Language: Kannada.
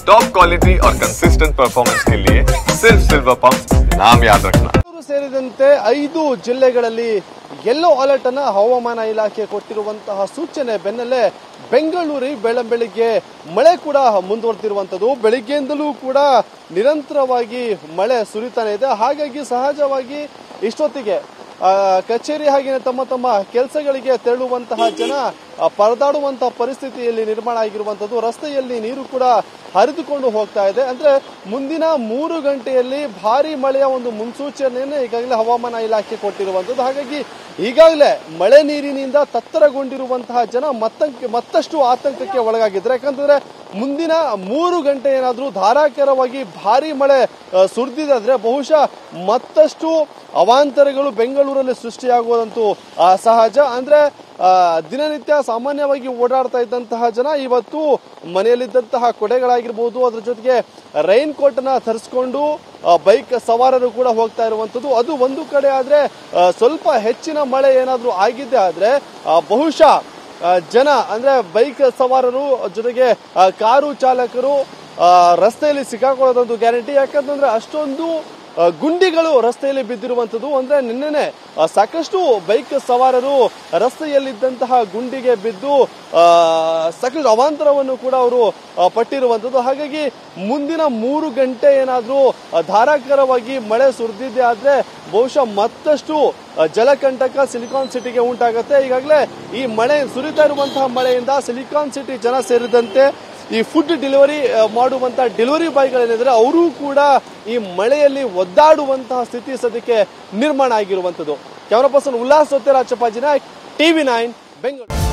टॉप क्वालिटी और कंसिस्टेंट परफॉर्मेंस के लिए सिर्फ सिल्वर पंप नाम याद रखना। ಸೇರಿದಂತೆ 5 ಜಿಲ್ಲೆಗಳಲ್ಲಿ ಯೆಲ್ಲೋ ಅಲರ್ಟ್ ಅನ್ನು ಹವಾಮಾನ ಇಲಾಖೆ ಕೊಟ್ಟಿರುವಂತಹ ಸೂಚನೆ ಬೆನ್ನಲ್ಲೇ ಬೆಂಗಳೂರು ಬೆಳಗ್ಗೆ ಮಳೆ ಕೂಡ ಮುಂದುವರೆದಿರುವಂತದ್ದು. ಬೆಳಿಗ್ಗೆಯಿಂದಲೂ ಕೂಡ ನಿರಂತರವಾಗಿ ಮಳೆ ಸುರಿತಾನೆ ಇದೆ. ಹಾಗಾಗಿ ಸಹಜವಾಗಿ ಇಷ್ಟೊತ್ತಿಗೆ ಕಚೇರಿ ಹಾಗೆ ತಮ್ಮ ಕೆಲಸಗಳಿಗೆ ತೆರಳುವಂತಹ ಜನ ಪರದಾಡುವಂತಹ ಪರಿಸ್ಥಿತಿಯಲ್ಲಿ ನಿರ್ಮಾಣ ಆಗಿರುವಂತದ್ದು. ರಸ್ತೆಯಲ್ಲಿ ನೀರು ಕೂಡ ಹರಿದುಕೊಂಡು ಹೋಗ್ತಾ ಇದೆ. ಅಂದ್ರೆ ಮುಂದಿನ 3 ಗಂಟೆಯಲ್ಲಿ ಭಾರಿ ಮಳೆಯ ಒಂದು ಮುನ್ಸೂಚನೆಯನ್ನು ಈಗಾಗಲೇ ಹವಾಮಾನ ಇಲಾಖೆ ಕೊಟ್ಟಿರುವಂತದ್ದು. ಹಾಗಾಗಿ ಈಗಾಗಲೇ ಮಳೆ ನೀರಿನಿಂದ ತತ್ತರಗೊಂಡಿರುವಂತಹ ಜನ ಮತ್ತಷ್ಟು ಆತಂಕಕ್ಕೆ ಒಳಗಾಗಿದ್ದಾರೆ. ಯಾಕಂತಂದ್ರೆ ಮುಂದಿನ 3 ಗಂಟೆ ಏನಾದ್ರೂ ಧಾರಾಕಾರವಾಗಿ ಭಾರಿ ಮಳೆ ಸುರಿದಿದ್ರೆ ಬಹುಶಃ ಮತ್ತಷ್ಟು ಅವಾಂತರಗಳು ಬೆಂಗಳೂರಲ್ಲಿ ಸೃಷ್ಟಿಯಾಗುವುದಂತೂ ಸಹಜ. ಅಂದ್ರೆ ದಿನನಿತ್ಯ ಸಾಮಾನ್ಯವಾಗಿ ಓಡಾಡ್ತಾ ಇದ್ದಂತಹ ಜನ ಇವತ್ತು ಮನೆಯಲ್ಲಿದ್ದಂತಹ ಕೊಡೆಗಳಾಗಿರ್ಬೋದು, ಅದ್ರ ಜೊತೆಗೆ ರೈನ್ ಕೋಟ್ ಅನ್ನ ಧರಿಸಿಕೊಂಡು ಬೈಕ್ ಸವಾರರು ಕೂಡ ಹೋಗ್ತಾ ಇರುವಂತದ್ದು. ಅದು ಒಂದು ಕಡೆ ಆದ್ರೆ ಸ್ವಲ್ಪ ಹೆಚ್ಚಿನ ಮಳೆ ಏನಾದ್ರೂ ಆಗಿದ್ದೆ ಆದ್ರೆ ಬಹುಶಃ ಜನ ಅಂದ್ರೆ ಬೈಕ್ ಸವಾರರು ಜೊತೆಗೆ ಕಾರು ಚಾಲಕರು ರಸ್ತೆಯಲ್ಲಿ ಸಿಕ್ಕಾಕೊಳ್ಳೋದಂತೂ ಗ್ಯಾರಂಟಿ. ಯಾಕಂತಂದ್ರೆ ಅಷ್ಟೊಂದು ಗುಂಡಿಗಳು ರಸ್ತೆಯಲ್ಲಿ ಬಿದ್ದಿರುವಂತದ್ದು. ಅಂದ್ರೆ ನಿನ್ನೆನೆ ಸಾಕಷ್ಟು ಬೈಕ್ ಸವಾರರು ರಸ್ತೆಯಲ್ಲಿದ್ದಂತಹ ಗುಂಡಿಗೆ ಬಿದ್ದು ಸಾಕಷ್ಟು ಅವಾಂತರವನ್ನು ಕೂಡ ಅವರು ಪಟ್ಟಿರುವಂತದ್ದು. ಹಾಗಾಗಿ ಮುಂದಿನ 3 ಗಂಟೆ ಏನಾದ್ರೂ ಧಾರಾಕಾರವಾಗಿ ಮಳೆ ಸುರಿದಿದ್ದೆ ಆದ್ರೆ ಬಹುಶಃ ಮತ್ತಷ್ಟು ಜಲಕಂಟಕ ಸಿಲಿಕಾನ್ ಸಿಟಿಗೆ ಉಂಟಾಗುತ್ತೆ. ಈಗಾಗಲೇ ಈ ಮಳೆ ಸುರಿತಾ ಇರುವಂತಹ ಮಳೆಯಿಂದ ಸಿಲಿಕಾನ್ ಸಿಟಿ ಜನ ಸೇರಿದಂತೆ ಈ ಫುಡ್ ಡೆಲಿವರಿ ಮಾಡುವಂತಹ ಡೆಲಿವರಿ ಬಾಯ್ಗಳೇನಿದ್ರೆ ಅವರು ಕೂಡ ಈ ಮಳೆಯಲ್ಲಿ ಒದ್ದಾಡುವಂತಹ ಸ್ಥಿತಿ ಸದ್ಯಕ್ಕೆ ನಿರ್ಮಾಣ ಆಗಿರುವಂತದ್ದು. ಕ್ಯಾಮರಾ ಪರ್ಸನ್ ಉಲ್ಲಾಸ್ ಸೊತ್ತೆರಾಜಪ್ಪಾಜಿನ TV9 ಬೆಂಗಳೂರು.